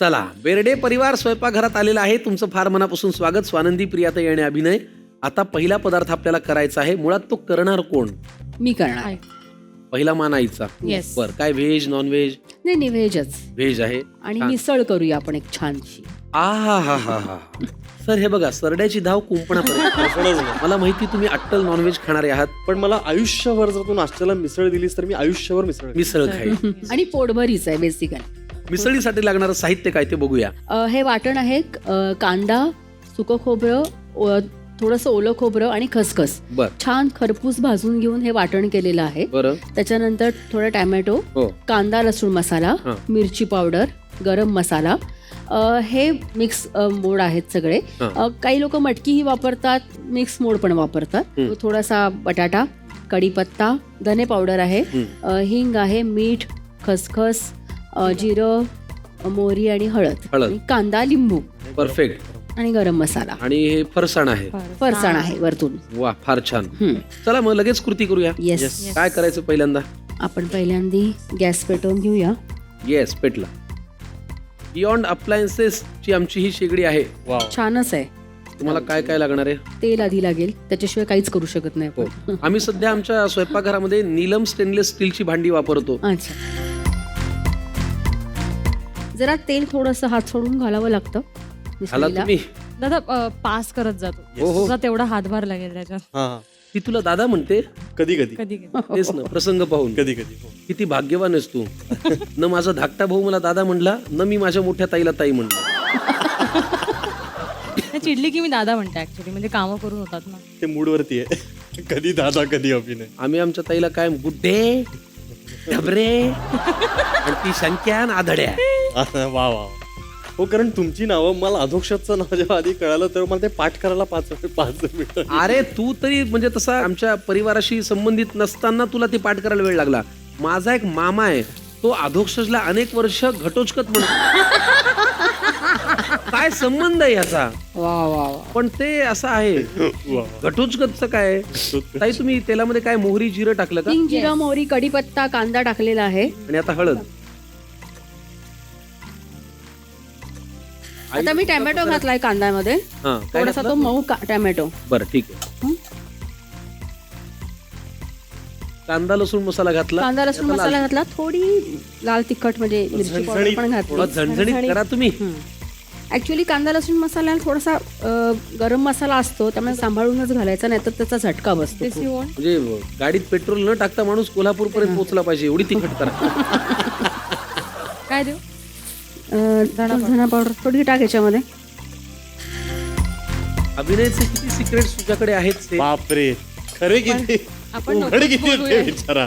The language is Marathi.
चला, बेर्डे परिवार स्वयंपाकघरात आलेला आहे. तुमचं फार मनापासून स्वागत. स्वानंदी, प्रियाताई आणि अभिनय. आता पहिला पदार्थ आपल्याला करायचा आहे. मुळात तो करणार कोण? मी करणार. पहिला मान आईचा. Yes. बर, काय व्हेज नॉन व्हेज? नाही व्हेजच. व्हेज आहे. आणि छान. मिसळ करूया आपण एक छानशी. हा. सर हे बघा, सरड्याची धाव कुंपणापर्यंत. मला माहिती तुम्ही अट्टल नॉनव्हेज खाणारे आहात, पण मला आयुष्यभर जर तू नाश्त्याला मिसळ दिलीस तर मी आयुष्यभर मिसळ खाईल. आणि पोटभरीच आहे बेसिकली. मिसळीसाठी लागणारं साहित्य काय ते बघूया. हे वाटण आहे कांदा, सुकं खोबरं, थोडंसं ओलं खोबरं आणि खसखस. बर छान खरपूस भाजून घेऊन हे वाटण केलेलं आहे. बरं. त्याच्यानंतर थोडं टॅमॅटो, हो. कांदा लसूण मसाला, हा. मिरची पावडर, गरम मसाला, हे मिक्स मोड आहेत सगळे. हा. काही लोक मटकीही वापरतात, मिक्स मोड पण वापरतात. थोडासा बटाटा, कढीपत्ता, धने पावडर आहे, हिंग आहे, मीठ, खसखस, जिरं, मोहरी आणि हळद, आणि कांदा, लिंबू, परफेक्ट. आणि गरम मसाला, आणि हे फरसाण आहे. फरसाण आहे वरतून. वा, फार छान. चला मग लगेच कृती करूया. येस. काय करायचं पहिल्यांदा? आपण पहिल्यांदा गॅस पेटवून घेऊया. येस, पेटला. बियॉन्ड अप्लायन्सेस ची आमची ही शेगडी आहे. छानच आहे. तुम्हाला काय काय लागणार आहे? तेल आधी लागेल, त्याच्याशिवाय काहीच करू शकत नाही हो. आपण. आम्ही सध्या आमच्या स्वयंपाकघरामध्ये नीलम स्टेनलेस स्टीलची भांडी वापरतो. अच्छा. जरा तेल थोडंसं हात सोडून घालावं लागतं झाला मिसळीला. तुम्ही? दादा पास करत जातो. हो, हो. तुझा तेवढा हातभार लागेल त्याच्यात. ती तुला दादा म्हणते? कधी कधी कधी तेच ना, प्रसंग पाहून. कधी कधी किती भाग्यवान आहेस तू. न माझा धाकटा भाऊ मला दादा म्हणला, न मी माझ्या मोठ्या ताईला ताई म्हणलं. चिडली की मी दादा म्हणते ऍक्च्युली, म्हणजे कामं करून होतात ना. ते मूड वरती आहे. कधी दादा कधी अभिनय. आम्ही आमच्या ताईला काय गुड्डे, ढबरे आणि ती संख्या न आधड्या. वा वा. हो, कारण तुमची नावं, मला अधोक्षरचं नाव जेव्हा आधी कळालं तर मला ते पाठ करायला 5 मिनिटं. अरे तू तरी म्हणजे तसा आमच्या परिवाराशी संबंधित नसताना तुला ते पाठ करायला वेळ लागला. माझा एक मामा आहे, तो अधोक्षरला अनेक वर्ष घटोचकत म्हणतो. काय संबंध आहे याचा? वा वा वा. पण ते असं आहे. वा. घटोचकतचं काय? ताई तुम्ही तेलामध्ये काय मोहरी जिरं टाकलं का? हिंग, जिरं, मोहरी, कढीपत्ता, कांदा टाकलेला आहे. आणि आता हळद. आता मी टॅमॅटो घातलाय कांद्यामध्ये. हा, काय थोडासा तो घातलं? मऊ टॅमॅटो. बरं, ठीक आहे. कांदा लसूण मसाला घातला. कांदा लसूण आता मसाला लाल. घातला. थोडी लाल तिखट म्हणजे मिरची पावडर पण थोडा घातली. झणझणीत करा तुम्ही. ऍक्च्युली कांदा लसूण मसाल्याला थोडासा गरम मसाला असतो, त्यामुळे सांभाळूनच घालायचा, नाही तर त्याचा झटका बसतो खूप. म्हणजे गाडीत पेट्रोल न टाकता माणूस कोल्हापूर पर्यंत पोहोचला पाहिजे एवढी तिखट करा. काय देऊ? धना पावडर थोडी टाक याच्यामध्ये. अभिनयचे किती सिक्रेट्स तुझ्याकडे आहेत ते. बापरे, खरे किती आपण उघड किती बोलूया. विचारा.